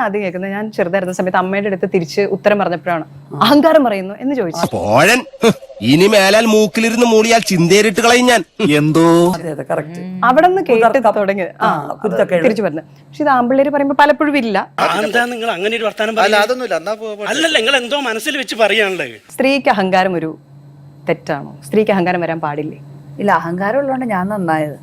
ആദ്യം കേൾക്കുന്നത്. ഞാൻ ചെറുതായിരുന്ന സമയത്ത് അമ്മയുടെ അടുത്ത് തിരിച്ച് ഉത്തരം പറഞ്ഞപ്പോഴാണ് അഹങ്കാരം പറയുന്നു എന്ന് ചോദിച്ചു. പോഴൻ ഇനി മേലാൽ മൂക്കിലിരുന്ന് മൂളിയാൽ ചിന്തേരിട്ട് കളയും ഞാൻ. എന്തോ അവിടെ നിന്ന് കേട്ട് തുടങ്ങി തിരിച്ചു പറഞ്ഞു. പക്ഷെ ഇത് ആമ്പിള്ളേര് പറയുമ്പോ പലപ്പോഴും ഇല്ല. നിങ്ങൾ അങ്ങനെ ഒരു വർത്താനം അല്ലല്ല, നിങ്ങൾ എന്തോ മനസ്സിൽ വെച്ച് പറയാനുള്ളത്. സ്ത്രീക്ക് അഹങ്കാരം ഒരു തെറ്റാണോ? സ്ത്രീക്ക് അഹങ്കാരം വരാൻ പാടില്ലേ? ഇല്ല, അഹങ്കാരം ഉള്ളതുകൊണ്ട് ഞാൻ നന്നായത്.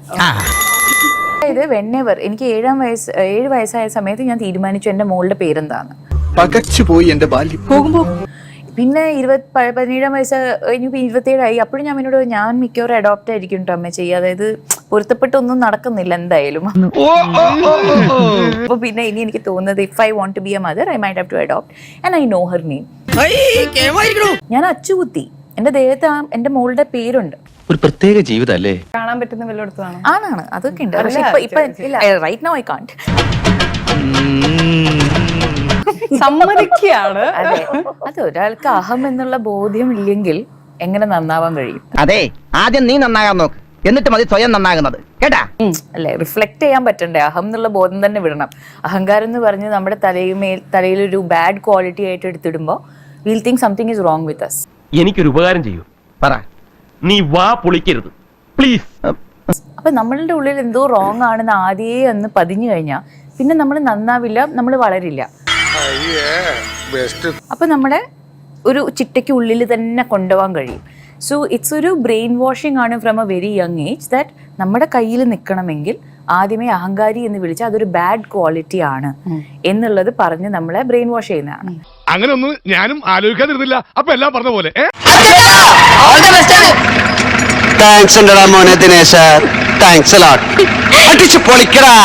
അതായത് വെന്നെവർ എനിക്ക് 7 വയസ്സായ സമയത്ത് ഞാൻ തീരുമാനിച്ചു എന്റെ മോളുടെ പേരെന്താണ്. പകച്ചുപോയി എന്റെ ബാല്യം. പോകുമ്പോ പിന്നെ 17 വയസ്സ് കഴിഞ്ഞു, 27 അപ്പോഴും ഞാൻ എന്നോട് ഞാൻ മിക്കവാറും അഡോപ്റ്റ് ആയിരിക്കും കേട്ടോ അമ്മ ചെയ്യുക. അതായത് പൊരുത്തപ്പെട്ടൊന്നും നടക്കുന്നില്ല എന്തായാലും. അപ്പൊ പിന്നെ ഇനി എനിക്ക് തോന്നുന്നത് if I want to be a mother I might have to adopt and I know her name. ഞാൻ അച്ചുകുത്തി എന്റെ ദേഹത്ത് എന്റെ മോളുടെ പേരുണ്ട്. ഒരു പ്രത്യേക ജീവിതല്ലേ കാണാൻ പറ്റുന്ന വല്ലയിടത്തുമാണ്. ആണ് അതൊക്കെ ഉണ്ട്. പക്ഷെ ഇപ്പൊ റൈറ്റ് നൗ ഐ കാൺട്ട്. സമ്മതിക്കുകയാണ്. അതെ, അത് ഒരാൾക്ക് അഹം എന്നുള്ള ബോധ്യം ഇല്ലെങ്കിൽ എങ്ങനെ നന്നാവാൻ കഴിയും? അതെ, ആദ്യം നീ നന്നാകാൻ നോക്ക്, എന്നിട്ട് മതി സ്വയം നന്നാകുന്നത്, കേട്ടാ? അല്ലെ, റിഫ്ലക്ട് ചെയ്യാൻ പറ്റണ്ടേ? അഹം എന്നുള്ള ബോധം തന്നെ വിടണം. അഹങ്കാരം എന്ന് പറഞ്ഞ് നമ്മുടെ തലയിലൊരു ബാഡ് ക്വാളിറ്റി ആയിട്ട് എടുത്തിടുമ്പോ will think something is wrong with us. എനിക്കൊരു ഉപകാരം ചെയ്യൂ, പറ. നീ വാ പൊളിക്കരുത് പ്ലീസ്. അപ്പൊ നമ്മളുടെ ഉള്ളിൽ എന്തോ റോങ് ആണെന്ന് ആദ്യേ ഒന്ന് പതിഞ്ഞു കഴിഞ്ഞാൽ പിന്നെ നമ്മൾ നന്നാവില്ല, നമ്മൾ വളരില്ല. അപ്പൊ നമ്മുടെ ഒരു ചിട്ടയ്ക്ക് ഉള്ളിൽ തന്നെ കൊണ്ടുപോകാൻ കഴിയും. സോ ഇറ്റ്സ് ഒരു ബ്രെയിൻ വാഷിംഗ് ആണ് from A very young age that നമ്മുടെ കയ്യിൽ നിൽക്കണമെങ്കിൽ ആദ്യമേ അഹങ്കാരി എന്ന് വിളിച്ചാൽ അതൊരു ബാഡ് ക്വാളിറ്റി ആണ് എന്നുള്ളത് പറഞ്ഞ് നമ്മളെ ബ്രെയിൻ വാഷ് ചെയ്യുന്നതാണ്. അങ്ങനെ ഒന്നും ഞാനും ആലോചിക്കാതിരുന്നില്ല. അപ്പൊ എല്ലാം പറഞ്ഞ പോലെ താങ്ക്സ് മോനെ ദിനേശ, താങ്ക്സ് അടിച്ചു പൊളിക്കടാ.